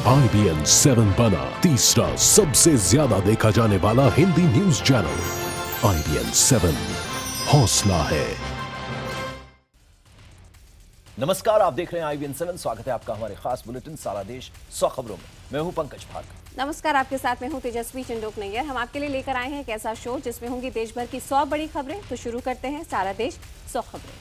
IBN 7 बना तीसरा सबसे ज्यादा देखा जाने वाला हिंदी न्यूज चैनल। IBN 7 हौसला है। नमस्कार, आप देख रहे हैं IBN 7। स्वागत है आपका हमारे खास बुलेटिन सारा देश 100 खबरों में। मैं हूं पंकज भार्गव। नमस्कार, आपके साथ मैं हूं तेजस्वी चंडोक नैयर। हम आपके लिए लेकर आए हैं एक ऐसा शो जिसमें होंगी देश भर की 100 बड़ी खबरें। तो शुरू करते हैं सारा देश 100 खबरें।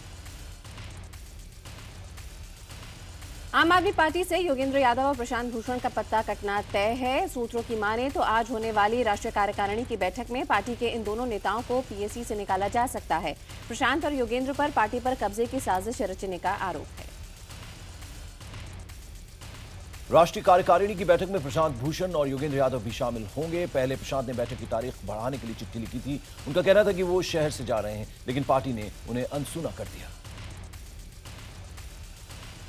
आम आदमी पार्टी से योगेंद्र यादव और प्रशांत भूषण का पत्ता कटना तय है। सूत्रों की माने तो आज होने वाली राष्ट्रीय कार्यकारिणी की बैठक में पार्टी के इन दोनों नेताओं को पीएसी से निकाला जा सकता है। प्रशांत और योगेंद्र पर पार्टी पर कब्जे की साजिश रचने का आरोप है। राष्ट्रीय कार्यकारिणी की बैठक में प्रशांत भूषण और योगेंद्र यादव भी शामिल होंगे। पहले प्रशांत ने बैठक की तारीख बढ़ाने के लिए चिट्ठी लिखी थी। उनका कहना था कि वो शहर से जा रहे हैं, लेकिन पार्टी ने उन्हें अनसुना कर दिया।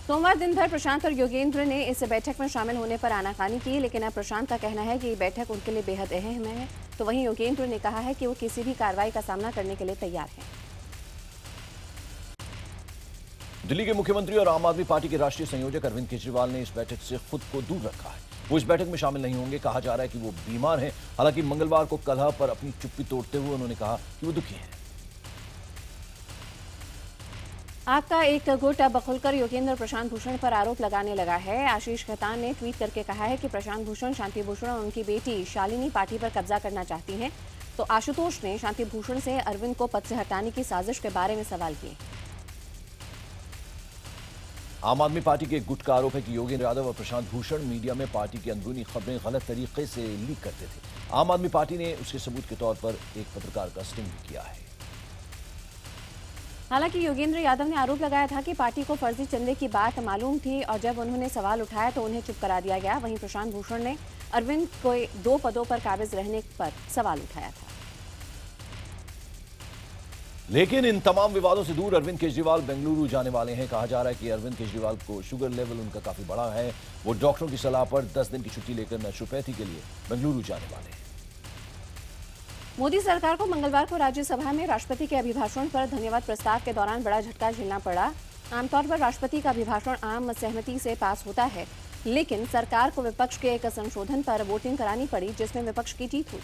सोमवार दिन भर प्रशांत और योगेंद्र ने इस बैठक में शामिल होने पर आनाकानी की, लेकिन अब प्रशांत का कहना है कि ये बैठक उनके लिए बेहद अहम है। तो वहीं योगेंद्र ने कहा है कि वो किसी भी कार्रवाई का सामना करने के लिए तैयार हैं। दिल्ली के मुख्यमंत्री और आम आदमी पार्टी के राष्ट्रीय संयोजक अरविंद केजरीवाल ने इस बैठक से खुद को दूर रखा है। वो इस बैठक में शामिल नहीं होंगे। कहा जा रहा है कि वो बीमार हैं। हालांकि मंगलवार को कलह पर अपनी चुप्पी तोड़ते हुए उन्होंने कहा कि वो दुखी हैं। आपका एक गुट अब खुलकर योगेंद्र और प्रशांत भूषण पर आरोप लगाने लगा है। आशीष खेतान ने ट्वीट करके कहा है कि प्रशांत भूषण, शांति भूषण और उनकी बेटी शालिनी पार्टी पर कब्जा करना चाहती हैं। तो आशुतोष ने शांति भूषण से अरविंद को पद से हटाने की साजिश के बारे में सवाल किए। आम आदमी पार्टी के एक गुट का आरोप है कि योगेंद्र यादव और प्रशांत भूषण मीडिया में पार्टी की अंदरूनी खबरें गलत तरीके से लीक करते थे। आम आदमी पार्टी ने उसके सबूत के तौर पर एक पत्रकार का स्टिंग भी किया है। हालांकि योगेंद्र यादव ने आरोप लगाया था कि पार्टी को फर्जी चंदे की बात मालूम थी और जब उन्होंने सवाल उठाया तो उन्हें चुप करा दिया गया। वहीं प्रशांत भूषण ने अरविंद को 2 पदों पर काबिज रहने पर सवाल उठाया था। लेकिन इन तमाम विवादों से दूर अरविंद केजरीवाल बेंगलुरु जाने वाले हैं। कहा जा रहा है कि अरविंद केजरीवाल को शुगर लेवल उनका काफी बड़ा है। वो डॉक्टरों की सलाह पर 10 दिन की छुट्टी लेकर नेचुरोपैथी के लिए बेंगलुरु जाने वाले हैं। मोदी सरकार को मंगलवार को राज्यसभा में राष्ट्रपति के अभिभाषण पर धन्यवाद प्रस्ताव के दौरान बड़ा झटका झेलना पड़ा। आमतौर पर राष्ट्रपति का अभिभाषण आम सहमति से पास होता है, लेकिन सरकार को विपक्ष के एक संशोधन पर वोटिंग करानी पड़ी, जिसमें विपक्ष की जीत हुई।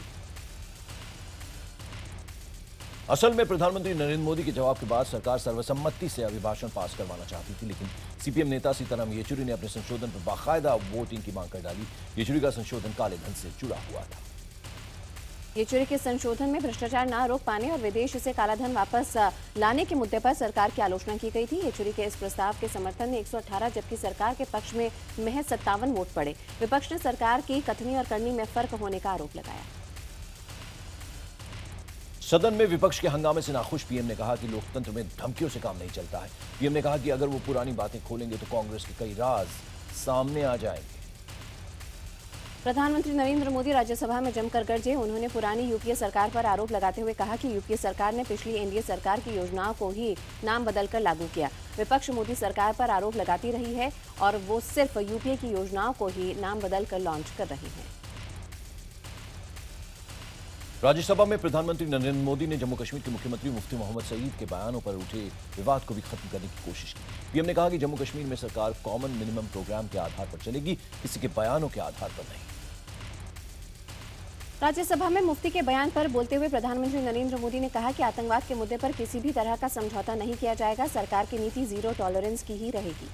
असल में प्रधानमंत्री नरेंद्र मोदी के जवाब के बाद सरकार सर्वसम्मति से अभिभाषण पास करवाना चाहती थी, लेकिन सीपीएम नेता सीताराम येचुरी ने अपने संशोधन पर बाकायदा वोटिंग की मांग कर डाली। येचुरी का संशोधन काले धन से जुड़ा हुआ था। येचुरी के संशोधन में भ्रष्टाचार न रोक पाने और विदेश से कालाधन वापस लाने के मुद्दे पर सरकार की आलोचना की गई थी। येचुरी के इस प्रस्ताव के समर्थन में 118, जबकि सरकार के पक्ष में महज 57 वोट पड़े। विपक्ष ने सरकार की कथनी और करनी में फर्क होने का आरोप लगाया। सदन में विपक्ष के हंगामे से नाखुश पीएम ने कहा कि लोकतंत्र में धमकियों से काम नहीं चलता है। पीएम ने कहा कि अगर वो पुरानी बातें खोलेंगे तो कांग्रेस के कई राज सामने आ जाएंगे। प्रधानमंत्री नरेंद्र मोदी राज्यसभा में जमकर गरजे। उन्होंने पुरानी यूपीए सरकार पर आरोप लगाते हुए कहा कि यूपीए सरकार ने पिछली एनडीए सरकार की योजनाओं को ही नाम बदलकर लागू किया। विपक्ष मोदी सरकार पर आरोप लगाती रही है और वो सिर्फ यूपीए की योजनाओं को ही नाम बदलकर लॉन्च कर रही है। राज्यसभा में प्रधानमंत्री नरेंद्र मोदी ने जम्मू कश्मीर के मुख्यमंत्री मुफ्ती मोहम्मद सईद के बयानों पर उठे विवाद को भी खत्म करने की कोशिश की। पीएम ने कहा कि जम्मू कश्मीर में सरकार कॉमन मिनिमम प्रोग्राम के आधार पर चलेगी, किसी के बयानों के आधार पर नहीं। राज्यसभा में मुफ्ती के बयान पर बोलते हुए प्रधानमंत्री नरेंद्र मोदी ने कहा कि आतंकवाद के मुद्दे पर किसी भी तरह का समझौता नहीं किया जाएगा। सरकार की नीति जीरो टॉलरेंस की ही रहेगी।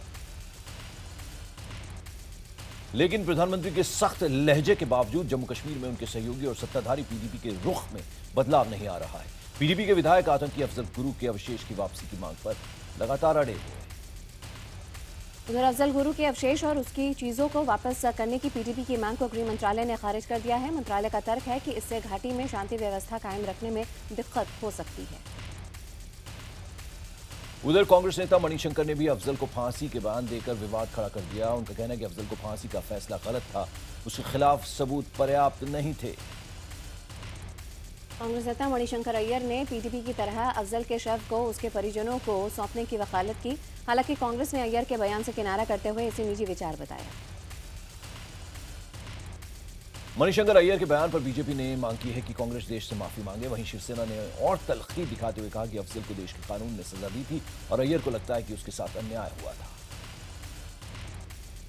लेकिन प्रधानमंत्री के सख्त लहजे के बावजूद जम्मू कश्मीर में उनके सहयोगी और सत्ताधारी पीडीपी के रुख में बदलाव नहीं आ रहा है। पीडीपी के विधायक आतंकी अफजल गुरु के अवशेष की वापसी की मांग पर लगातार अड़े हुए हैं। उधर अफजल गुरु के अवशेष और उसकी चीजों को वापस करने की पीडीपी की मांग को गृह मंत्रालय ने खारिज कर दिया है। मंत्रालय का तर्क है कि इससे घाटी में शांति व्यवस्था कायम रखने में दिक्कत हो सकती है। उधर कांग्रेस नेता मणिशंकर ने भी अफजल को फांसी के बयान देकर विवाद खड़ा कर दिया। उनका कहना है कि अफजल को फांसी का फैसला गलत था, उसके खिलाफ सबूत पर्याप्त नहीं थे। कांग्रेस नेता मणिशंकर अय्यर ने पीडीपी की तरह अफजल के शव को उसके परिजनों को सौंपने की वकालत की। हालांकि कांग्रेस ने अय्यर के बयान से किनारा करते हुए इसे निजी विचार बताया। मणिशंकर अय्यर के बयान पर बीजेपी ने मांग की है कि कांग्रेस देश से माफी मांगे। वहीं शिवसेना ने और तल्खी दिखाते हुए कहा कि अफजल को देश के कानून ने सजा दी थी और अय्यर को लगता है कि उसके साथ अन्याय हुआ था।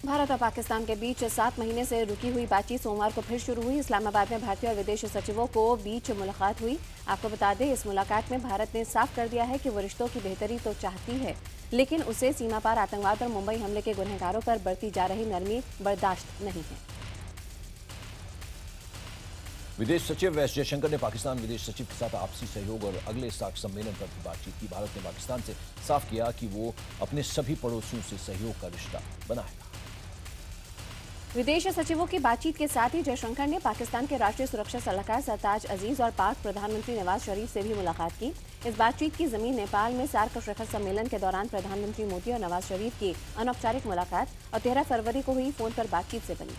भारत और पाकिस्तान के बीच 7 महीने से रुकी हुई बातचीत सोमवार को फिर शुरू हुई। इस्लामाबाद में भारतीय और विदेश सचिवों को बीच मुलाकात हुई। आपको बता दें, इस मुलाकात में भारत ने साफ कर दिया है कि वो रिश्तों की बेहतरी तो चाहती है, लेकिन उसे सीमा पार आतंकवाद और मुंबई हमले के गुनहगारों पर बरती जा रही नरमी बर्दाश्त नहीं है। विदेश सचिव एस जयशंकर ने पाकिस्तान विदेश सचिव के साथ आपसी सहयोग और अगले सार्क सम्मेलन पर भी बातचीत की। भारत ने पाकिस्तान से साफ किया कि वो अपने सभी पड़ोसियों से सहयोग का रिश्ता बनाएगा। विदेश सचिवों की बातचीत के साथ ही जयशंकर ने पाकिस्तान के राष्ट्रीय सुरक्षा सलाहकार सरताज अजीज और पाक प्रधानमंत्री नवाज शरीफ से भी मुलाकात की। इस बातचीत की जमीन नेपाल में सार्क शिखर सम्मेलन के दौरान प्रधानमंत्री मोदी और नवाज शरीफ की अनौपचारिक मुलाकात और 13 फरवरी को हुई फोन पर बातचीत से बनी।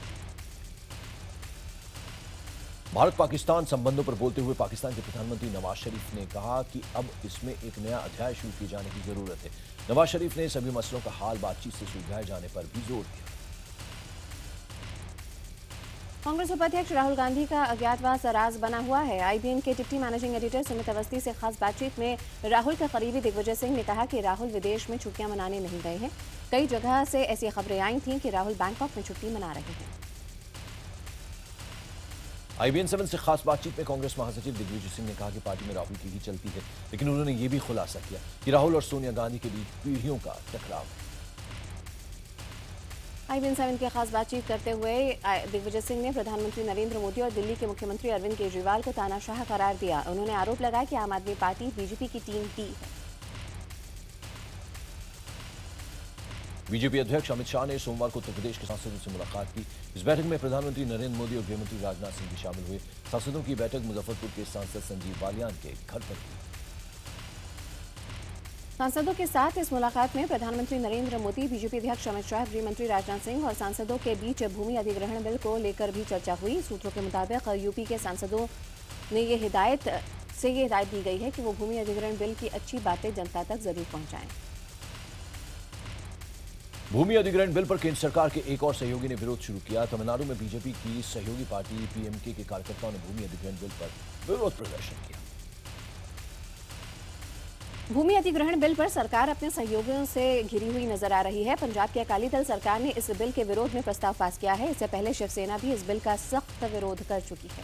भारत पाकिस्तान संबंधों पर बोलते हुए पाकिस्तान के प्रधानमंत्री नवाज शरीफ ने कहा कि अब इसमें एक नया अध्याय शुरू किए जाने की जरूरत है। नवाज शरीफ ने सभी मसलों का हाल बातचीत से सुलझाए जाने पर भी जोर दिया। कांग्रेस उपाध्यक्ष राहुल गांधी का अज्ञातवास राज बना हुआ है। आईबीएन के deputy managing editor Sumit Awasthi से खास बातचीत में राहुल के करीबी दिग्विजय सिंह ने कहा कि राहुल विदेश में छुट्टियां मनाने नहीं गए हैं। कई जगह से ऐसी खबरें आई थीं कि राहुल बैंकॉक में छुट्टी मना रहे हैं। आईबीएन 7 से खास बातचीत में कांग्रेस महासचिव दिग्विजय सिंह ने कहा कि पार्टी में राहुल की ही चलती है, लेकिन उन्होंने ये भी खुलासा किया कि राहुल और सोनिया गांधी के बीच पीढ़ियों का टकराव है। आईबीएन 7 की खास बातचीत करते हुए दिग्विजय सिंह ने प्रधानमंत्री नरेंद्र मोदी और दिल्ली के मुख्यमंत्री अरविंद केजरीवाल को तानाशाह करार दिया। उन्होंने आरोप लगाया कि आम आदमी पार्टी बीजेपी की टीम टी है। बीजेपी अध्यक्ष अमित शाह ने सोमवार को उत्तर प्रदेश के सांसदों से मुलाकात की। इस बैठक में प्रधानमंत्री नरेंद्र मोदी और गृहमंत्री राजनाथ सिंह भी शामिल हुए। सांसदों की बैठक मुजफ्फरपुर के सांसद संजीव बालियान के घर पर हुई। सांसदों के साथ इस मुलाकात में प्रधानमंत्री नरेंद्र मोदी, बीजेपी अध्यक्ष अमित शाह, गृहमंत्री राजनाथ सिंह और सांसदों के बीच भूमि अधिग्रहण बिल को लेकर भी चर्चा हुई। सूत्रों के मुताबिक यूपी के सांसदों ने ये हिदायत दी गई है कि वो भूमि अधिग्रहण बिल की अच्छी बातें जनता तक जरूर पहुंचाएं। भूमि अधिग्रहण बिल पर केंद्र सरकार के एक और सहयोगी ने विरोध शुरू किया। तमिलनाडु में बीजेपी की सहयोगी पार्टी पीएमके के कार्यकर्ताओं ने भूमि अधिग्रहण बिल पर विरोध प्रदर्शन किया। भूमि अधिग्रहण बिल पर सरकार अपने सहयोगियों से घिरी हुई नजर आ रही है। पंजाब की अकाली दल सरकार ने इस बिल के विरोध में प्रस्ताव पास किया है। इससे पहले शिवसेना भी इस बिल का सख्त विरोध कर चुकी है।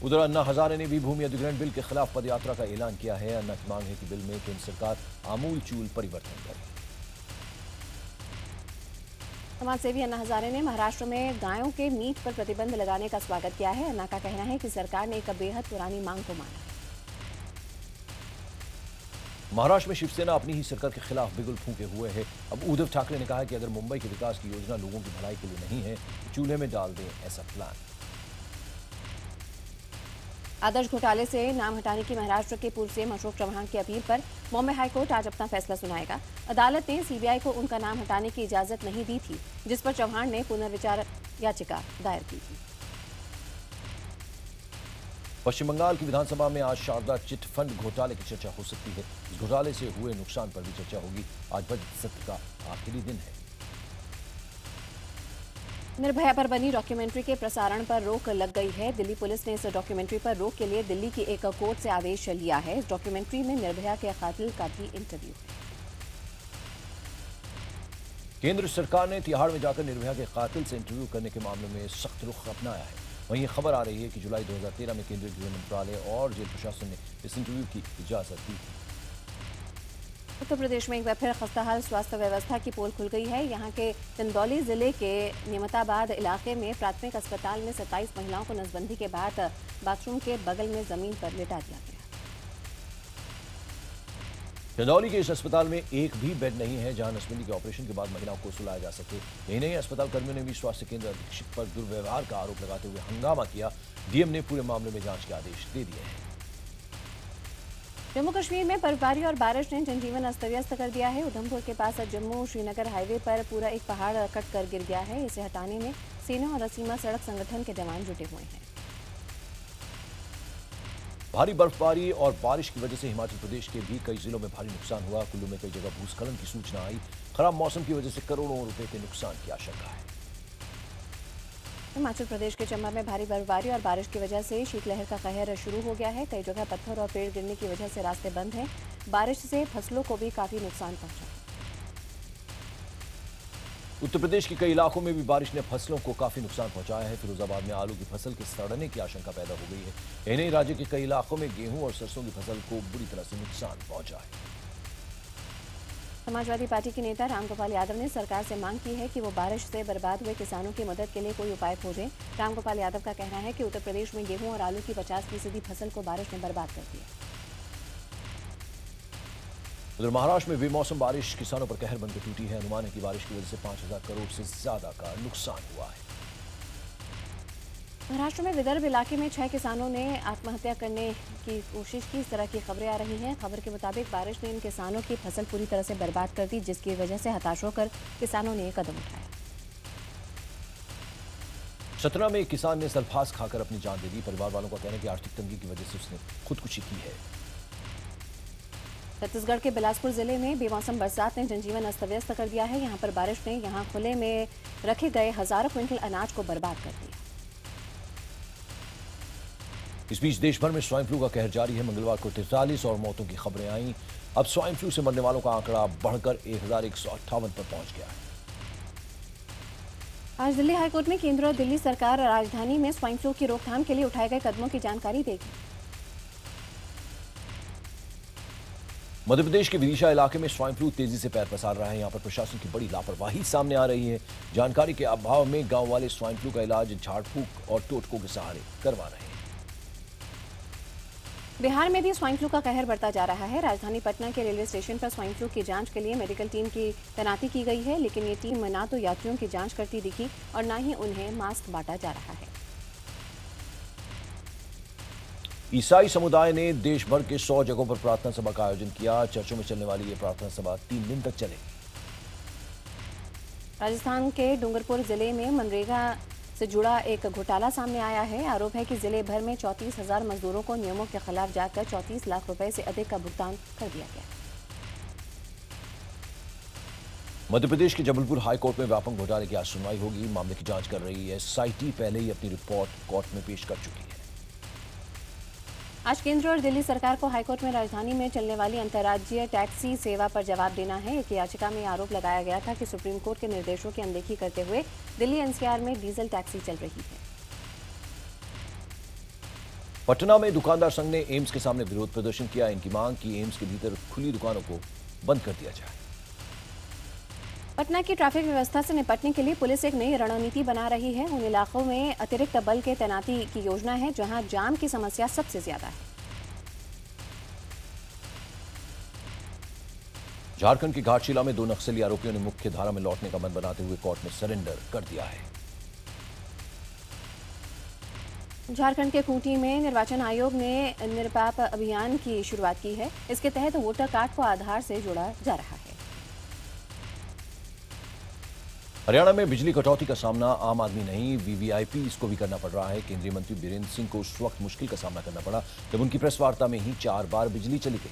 उधर अन्ना हजारे ने भी भूमि अधिग्रहण बिल के खिलाफ पदयात्रा का ऐलान किया है। अन्ना की मांग है कि बिल में केंद्र सरकार आमूल-चूल परिवर्तन करे। समाजसेवी अन्ना हजारे ने महाराष्ट्र में गायों के मीट पर प्रतिबंध लगाने का स्वागत किया है। अन्ना का कहना है कि सरकार ने एक बेहद पुरानी मांग को माना है। महाराष्ट्र में शिवसेना अपनी ही सरकार के खिलाफ बिगुल फूंके हुए है। अब उद्धव ठाकरे ने कहा कि अगर मुंबई के विकास की योजना लोगों की भलाई के लिए नहीं है, तो चूल्हे में डाल दें ऐसा प्लान। आदर्श घोटाले से नाम हटाने की महाराष्ट्र के पूर्व सीएम अशोक चव्हाण की अपील पर बॉम्बे हाईकोर्ट आज अपना फैसला सुनाएगा। अदालत ने सीबीआई को उनका नाम हटाने की इजाजत नहीं दी थी, जिस पर चव्हाण ने पुनर्विचार याचिका दायर की थी। पश्चिम बंगाल की विधानसभा में आज शारदा चिट फंड घोटाले की चर्चा हो सकती है। इस घोटाले से हुए नुकसान पर भी चर्चा होगी। आज बजट सत्र का आखिरी दिन है। निर्भया पर बनी डॉक्यूमेंट्री के प्रसारण पर रोक लग गई है। दिल्ली पुलिस ने इस डॉक्यूमेंट्री पर रोक के लिए दिल्ली की एक कोर्ट से आदेश लिया है। इस डॉक्यूमेंट्री में निर्भया के कातिल का भी इंटरव्यू है। केंद्र सरकार ने तिहाड़ में जाकर निर्भया के कातिल से इंटरव्यू करने के मामले में सख्त रुख अपनाया है। वहीं खबर आ रही है कि जुलाई 2013 में केंद्रीय गृह मंत्रालय और जेल प्रशासन ने इस इंटरव्यू की इजाजत दी थी। उत्तर प्रदेश में एक बार फिर खस्ताहाल स्वास्थ्य व्यवस्था की पोल खुल गई है। यहाँ के चंदौली जिले के नियमताबाद इलाके में प्राथमिक अस्पताल में 27 महिलाओं को नसबंदी के बाद बाथरूम के बगल में जमीन पर लिटा दिया गया। चंदौली के इस अस्पताल में एक भी बेड नहीं है जहां नसबंदी के ऑपरेशन के बाद महिलाओं को सुलाया जा सके। यही नहीं, अस्पताल कर्मियों ने भी स्वास्थ्य केंद्र अधीक्षक पर दुर्व्यवहार का आरोप लगाते हुए हंगामा किया। डीएम ने पूरे मामले में जांच के आदेश दे दिए हैं। जम्मू कश्मीर में बर्फबारी और बारिश ने जनजीवन अस्त व्यस्त कर दिया है। उधमपुर के पास जम्मू श्रीनगर हाईवे पर पूरा एक पहाड़ कट कर गिर गया है। इसे हटाने में सेना और सीमा सड़क संगठन के जवान जुटे हुए हैं। भारी बर्फबारी और बारिश की वजह से हिमाचल प्रदेश के भी कई जिलों में भारी नुकसान हुआ। कुल्लू में कई जगह भूस्खलन की सूचना आई। खराब मौसम की वजह से करोड़ों रुपए के नुकसान की आशंका है। हिमाचल प्रदेश के चंबा में भारी बर्फबारी और बारिश की वजह से शीतलहर का कहर शुरू हो गया है। कई जगह पत्थर और पेड़ गिरने की वजह से रास्ते बंद हैं। बारिश से फसलों को भी काफी नुकसान पहुंचा है। उत्तर प्रदेश के कई इलाकों में भी बारिश ने फसलों को काफी नुकसान पहुंचाया है। फिरोजाबाद में आलू की फसल के सड़ने की आशंका पैदा हो गई है। इन्हीं राज्य के कई इलाकों में गेहूं और सरसों की फसल को बुरी तरह से नुकसान पहुंचा है। समाजवादी पार्टी के नेता रामगोपाल यादव ने सरकार से मांग की है कि वो बारिश से बर्बाद हुए किसानों की मदद के लिए कोई उपाय खोजें। रामगोपाल यादव का कहना है कि उत्तर प्रदेश में गेहूं और आलू की 50% फसल को बारिश ने बर्बाद कर दिया। उधर महाराष्ट्र में बेमौसम बारिश किसानों पर कहर बनकर टूटी है। अनुमान है कि बारिश की वजह से 5,000 करोड़ से ज्यादा का नुकसान हुआ है। महाराष्ट्र में विदर्भ इलाके में 6 किसानों ने आत्महत्या करने की कोशिश की। इस तरह की खबरें आ रही हैं। खबर के मुताबिक बारिश ने इन किसानों की फसल पूरी तरह से बर्बाद कर दी, जिसकी वजह से हताश होकर किसानों ने ये कदम उठाया। सतना में एक किसान ने सल्फास खाकर अपनी जान दे दी। परिवार वालों का कहना है कि आर्थिक तंगी की वजह से उसने खुदकुशी की है। छत्तीसगढ़ के बिलासपुर जिले में बेमौसम बरसात ने जनजीवन अस्त व्यस्त कर दिया है। यहाँ पर बारिश ने यहाँ खुले में रखे गए हजारों क्विंटल अनाज को बर्बाद कर दिया। इस बीच देश भर में स्वाइन फ्लू का कहर जारी है। मंगलवार को 43 और मौतों की खबरें आईं। अब स्वाइन फ्लू से मरने वालों का आंकड़ा बढ़कर 1,158 पर पहुंच गया है। आज दिल्ली हाईकोर्ट में केंद्र और दिल्ली सरकार राजधानी में स्वाइन फ्लू की रोकथाम के लिए उठाए गए कदमों की जानकारी देगी। मध्य प्रदेश के विदिशा इलाके में स्वाइन फ्लू तेजी से पैर पसार रहा है। यहां पर प्रशासन की बड़ी लापरवाही सामने आ रही है। जानकारी के अभाव में गांव वाले स्वाइन फ्लू का इलाज झाड़ फूक और टोटकों के सहारे करवा रहे हैं। बिहार में भी स्वाइन फ्लू का कहर बढ़ता जा रहा है। राजधानी पटना के रेलवे स्टेशन पर स्वाइन फ्लू की जांच के लिए मेडिकल टीम की तैनाती की गई है, लेकिन ये टीम ना तो यात्रियों की जांच करती दिखी और ना ही उन्हें मास्क बांटा जा रहा है। ईसाई समुदाय ने देश भर के 100 जगहों पर प्रार्थना सभा का आयोजन किया। चर्चों में चलने वाली ये प्रार्थना सभा 3 दिन तक चलेगी। राजस्थान के डूंगरपुर जिले में मनरेगा से जुड़ा एक घोटाला सामने आया है। आरोप है कि जिले भर में 34,000 मजदूरों को नियमों के खिलाफ जाकर 34 लाख रुपए से अधिक का भुगतान कर दिया गया। मध्य प्रदेश के जबलपुर हाईकोर्ट में व्यापक घोटाले की आज सुनवाई होगी। मामले की जांच कर रही एसआईटी पहले ही अपनी रिपोर्ट कोर्ट में पेश कर चुकी है। आज केंद्र और दिल्ली सरकार को हाईकोर्ट में राजधानी में चलने वाली अंतर्राज्यीय टैक्सी सेवा पर जवाब देना है। एक याचिका में आरोप लगाया गया था कि सुप्रीम कोर्ट के निर्देशों की अनदेखी करते हुए दिल्ली एनसीआर में डीजल टैक्सी चल रही है। पटना में दुकानदार संघ ने एम्स के सामने विरोध प्रदर्शन किया। इनकी मांग की एम्स के भीतर खुली दुकानों को बंद कर दिया जाए। पटना की ट्रैफिक व्यवस्था से निपटने के लिए पुलिस एक नई रणनीति बना रही है। उन इलाकों में अतिरिक्त बल के तैनाती की योजना है जहां जाम की समस्या सबसे ज्यादा है। झारखंड की घाटशिला में 2 नक्सली आरोपियों ने मुख्य धारा में लौटने का मन बनाते हुए कोर्ट में सरेंडर कर दिया है। झारखंड के खूंटी में निर्वाचन आयोग ने निरपाप अभियान की शुरुआत की है। इसके तहत वोटर कार्ड को आधार से जोड़ा जा रहा है। हरियाणा में बिजली कटौती का सामना आम आदमी नहीं वीवीआईपी को भी करना पड़ रहा है। केंद्रीय मंत्री बीरेंद्र सिंह को उस वक्त मुश्किल का सामना करना पड़ा जब उनकी प्रेस वार्ता में ही 4 बार बिजली चली गई।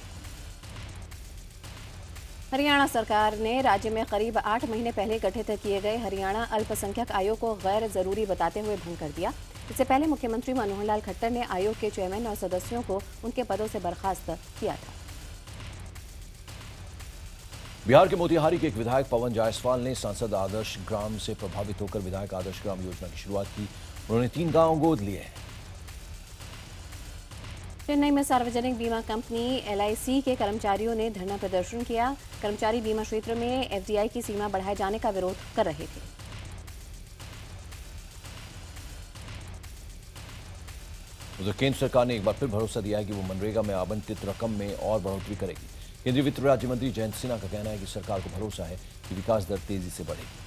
हरियाणा सरकार ने राज्य में करीब 8 महीने पहले गठित किए गए हरियाणा अल्पसंख्यक आयोग को गैर जरूरी बताते हुए भंग कर दिया। इससे पहले मुख्यमंत्री मनोहर लाल खट्टर ने आयोग के चेयरमैन और सदस्यों को उनके पदों से बर्खास्त किया था। बिहार के मोतिहारी के एक विधायक पवन जायसवाल ने सांसद आदर्श ग्राम से प्रभावित होकर विधायक आदर्श ग्राम योजना की शुरुआत की। उन्होंने 3 गांव गोद लिए हैं। चेन्नई में सार्वजनिक बीमा कंपनी एलआईसी के कर्मचारियों ने धरना प्रदर्शन किया। कर्मचारी बीमा क्षेत्र में एफडीआई की सीमा बढ़ाए जाने का विरोध कर रहे थे। उधर केंद्र सरकार ने एक बार फिर भरोसा दिया है कि वो मनरेगा में आवंटित रकम में और बढ़ोतरी करेगी। केंद्रीय वित्त राज्य मंत्री जयंत सिन्हा का कहना है कि सरकार को भरोसा है कि विकास दर तेजी से बढ़ेगी।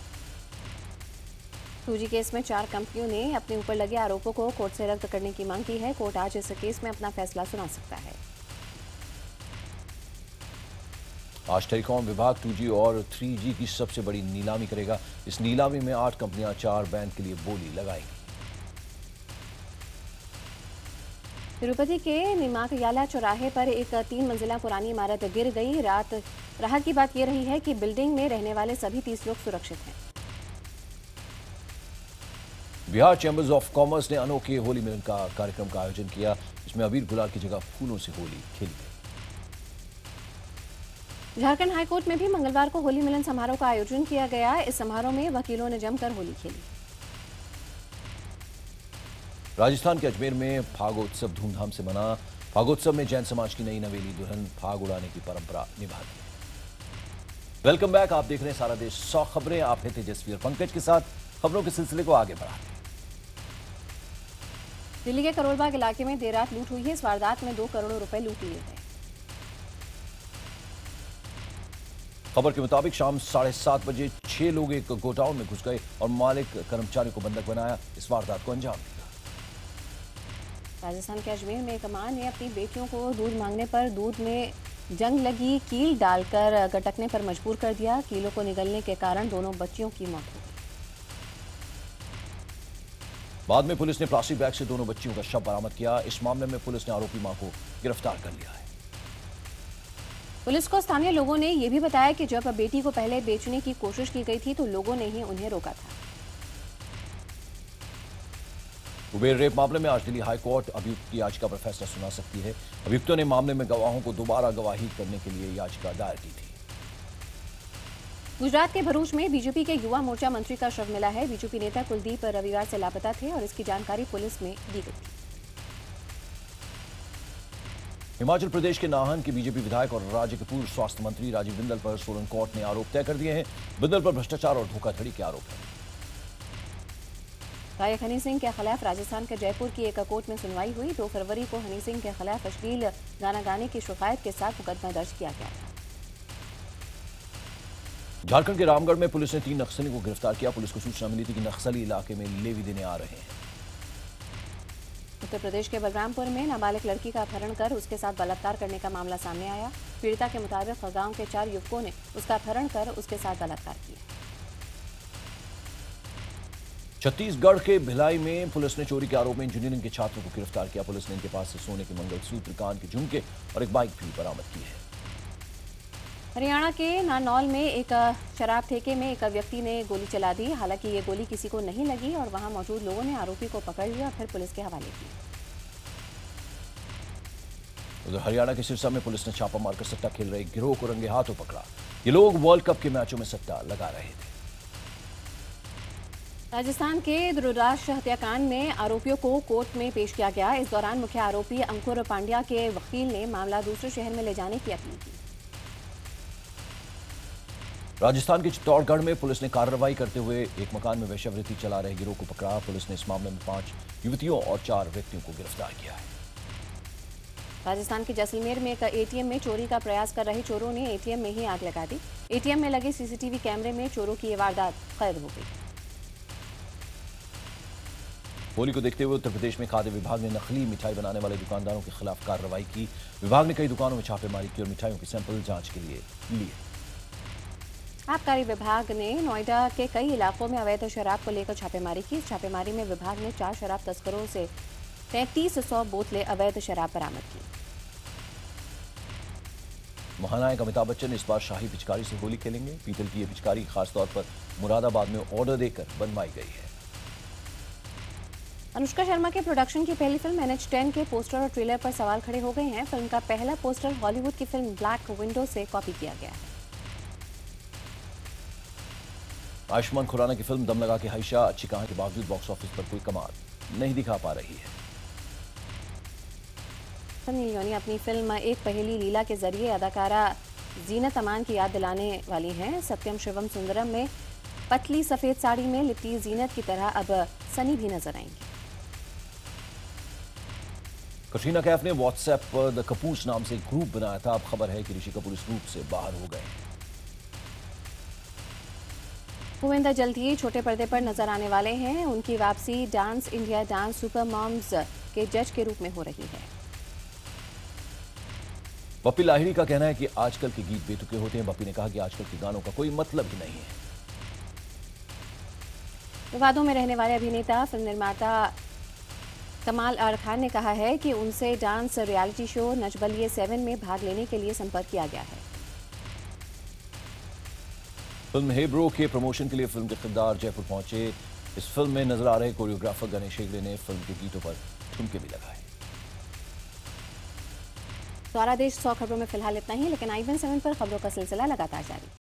2G केस में 4 कंपनियों ने अपने ऊपर लगे आरोपों को कोर्ट से रद्द करने की मांग की है। कोर्ट आज इस केस में अपना फैसला सुना सकता है। आज टेलीकॉम विभाग 2G और 3G की सबसे बड़ी नीलामी करेगा। इस नीलामी में 8 कंपनियां 4 बैंड के लिए बोली लगाएंगी। तिरुपति के निमाकयाला चौराहे पर एक 3 मंजिला पुरानी इमारत गिर गई। राहत की बात यह रही है कि बिल्डिंग में रहने वाले सभी 30 लोग सुरक्षित हैं। बिहार चैंबर्स ऑफ कॉमर्स ने अनोखे होली मिलन का कार्यक्रम का आयोजन किया। इसमें अबीर गुलाल की जगह फूलों से होली खेली गई। झारखंड हाईकोर्ट में भी मंगलवार को होली मिलन समारोह का आयोजन किया गया। इस समारोह में वकीलों ने जमकर होली खेली। राजस्थान के अजमेर में फागोत्सव धूमधाम से मना। फागोत्सव में जैन समाज की नई नवेली दुल्हन फाग उड़ाने की परंपरा निभाती है। वेलकम बैक, आप देख रहे हैं सारा देश 100 खबरें। आप हैं तेजस्वी और पंकज के साथ। खबरों के सिलसिले को आगे बढ़ाते हैं। दिल्ली के करोलबाग इलाके में देर रात लूट हुई है। इस वारदात में 2 करोड़ रुपए लूट लिए गए। खबर के मुताबिक शाम 7:30 बजे 6 लोग एक गोडाउन में घुस गए और मालिक कर्मचारियों को बंधक बनाया। इस वारदात को अंजाम दिया। राजस्थान के अजमेर में एक मां ने अपनी बेटियों को दूध मांगने पर दूध में जंग लगी कील डालकर गटकने पर मजबूर कर दिया। कीलों को निगलने के कारण दोनों बच्चियों की मौत हो गई। बाद में पुलिस ने प्लास्टिक बैग से दोनों बच्चियों का शव बरामद किया। इस मामले में पुलिस ने आरोपी मां को गिरफ्तार कर लिया है। पुलिस को स्थानीय लोगों ने यह भी बताया कि जब बेटी को पहले बेचने की कोशिश की गई थी तो लोगों ने ही उन्हें रोका था। उबेर रेप मामले में आज दिल्ली हाईकोर्ट अभियुक्त की याचिका पर फैसला सुना सकती है। अभियुक्तों ने मामले में गवाहों को दोबारा गवाही करने के लिए याचिका दायर की थी। गुजरात के भरूच में बीजेपी के युवा मोर्चा मंत्री का शव मिला है। बीजेपी नेता कुलदीप रविवार से लापता थे और इसकी जानकारी पुलिस में दी गई थी। हिमाचल प्रदेश के नाहन के बीजेपी विधायक और राज्य के पूर्व स्वास्थ्य मंत्री राजीव बिंदल पर सोलन कोर्ट ने आरोप तय कर दिए हैं। बिंदल पर भ्रष्टाचार और धोखाधड़ी के आरोप हैं। गायक हनी सिंह के खिलाफ राजस्थान के जयपुर की एक कोर्ट में सुनवाई हुई। 2 फरवरी को हनी सिंह के खिलाफ अश्लील गाना गाने की शिकायत के साथ मुकदमा दर्ज किया गया था। झारखंड के रामगढ़ में पुलिस ने 3 नक्सलियों को गिरफ्तार किया। पुलिस को सूचना मिली थी कि नक्सली इलाके में लेवी देने आ रहे हैं। उत्तर प्रदेश के बलरामपुर में नाबालिग लड़की का अपहरण कर उसके साथ बलात्कार करने का मामला सामने आया। पीड़िता के मुताबिक गांव के 4 युवकों ने उसका अपहरण कर उसके साथ बलात्कार किया। छत्तीसगढ़ के भिलाई में पुलिस ने चोरी के आरोप में इंजीनियरिंग के छात्रों को गिरफ्तार किया। पुलिस ने इनके पास से सोने के मंगलसूत्र, कान के झुमके और एक बाइक भी बरामद की है। हरियाणा के नारनौल में एक शराब ठेके में एक व्यक्ति ने गोली चला दी। हालांकि ये गोली किसी को नहीं लगी और वहां मौजूद लोगों ने आरोपी को पकड़ लिया और फिर पुलिस के हवाले किया। उधर हरियाणा के सिरसा में पुलिस ने छापा मारकर सट्टा खेल रहे गिरोह को रंगे हाथों पकड़ा। ये लोग वर्ल्ड कप के मैचों में सट्टा लगा रहे थे। राजस्थान के ध्रुवराज हत्याकांड में आरोपियों को कोर्ट में पेश किया गया। इस दौरान मुख्य आरोपी अंकुर पांड्या के वकील ने मामला दूसरे शहर में ले जाने की अपील की। राजस्थान के चित्तौड़गढ़ में पुलिस ने कार्रवाई करते हुए एक मकान में वेश्यावृत्ति चला रहे गिरोह को पकड़ा। पुलिस ने इस मामले में 5 युवतियों और 4 व्यक्तियों को गिरफ्तार किया है। राजस्थान के जैसलमेर में एक एटीएम में चोरी का प्रयास कर रहे चोरों ने एटीएम में ही आग लगा दी। एटीएम में लगे सीसीटीवी कैमरे में चोरों की ये वारदात कैद हो गई। होली को देखते हुए उत्तर प्रदेश में खाद्य विभाग ने नकली मिठाई बनाने वाले दुकानदारों के खिलाफ कार्रवाई की। विभाग ने कई दुकानों में छापेमारी की और मिठाइयों के सैंपल जांच के लिए लिए। आबकारी विभाग ने नोएडा के कई इलाकों में अवैध शराब को लेकर छापेमारी की। इस छापेमारी में विभाग ने 4 शराब तस्करों से 3300 बोतलें अवैध शराब बरामद की। महानायक अमिताभ बच्चन इस बार शाही पिचकारी से होली खेलेंगे। पीतल की ये पिचकारी खासतौर पर मुरादाबाद में ऑर्डर देकर बनवाई गई है। अनुष्का शर्मा के प्रोडक्शन की पहली फिल्म NH10 के पोस्टर और ट्रेलर पर सवाल खड़े हो गए हैं। फिल्म का पहला पोस्टर हॉलीवुड की फिल्म ब्लैक विंडो से कॉपी किया गया है। आयुष्मान खुराना की फिल्म दम लगा के हाइशा अच्छी कहानी के बावजूद बॉक्स ऑफिस पर कोई कमाल नहीं दिखा पा रही है। सनी लियोनी अपनी फिल्म एक पहेली लीला के जरिए अदाकारा जीनत अमान की याद दिलाने वाली हैं। सत्यम शिवम सुंदरम में पतली सफेद साड़ी में लिपटी जीनत की तरह अब सनी भी नजर आएंगी। कटरीना कैफ ने व्हाट्सएप पर द कपूर्स नाम से एक ग्रुप बनाया था। अब खबर है कि ऋषि कपूर इस ग्रुप से बाहर हो गए हैं। भूपेंद्र जल्द ही छोटे पर्दे पर नजर आने वाले हैं। उनकी वापसी dance India dance super moms के जज के रूप में हो रही है। बप्पी लाहिड़ी का कहना है कि आजकल के गीत बेतुके होते हैं। बप्पी ने कहा कि आजकल के गानों का कोई मतलब ही नहीं है। विवादों में रहने वाले अभिनेता फिल्म निर्माता कमाल आर खान ने कहा है कि उनसे dance reality show Nach Baliye 7 में भाग लेने के लिए संपर्क किया गया है। फिल्म हे ब्रो के प्रमोशन के लिए फिल्म के किरदार जयपुर पहुंचे। इस फिल्म में नजर आ रहे कोरियोग्राफर गणेश हेगड़े ने फिल्म के गीतों पर ठुमके भी लगाए। सारा देश 100 खबरों में फिलहाल इतना ही, लेकिन IBN 7 पर खबरों का सिलसिला लगातार जारी।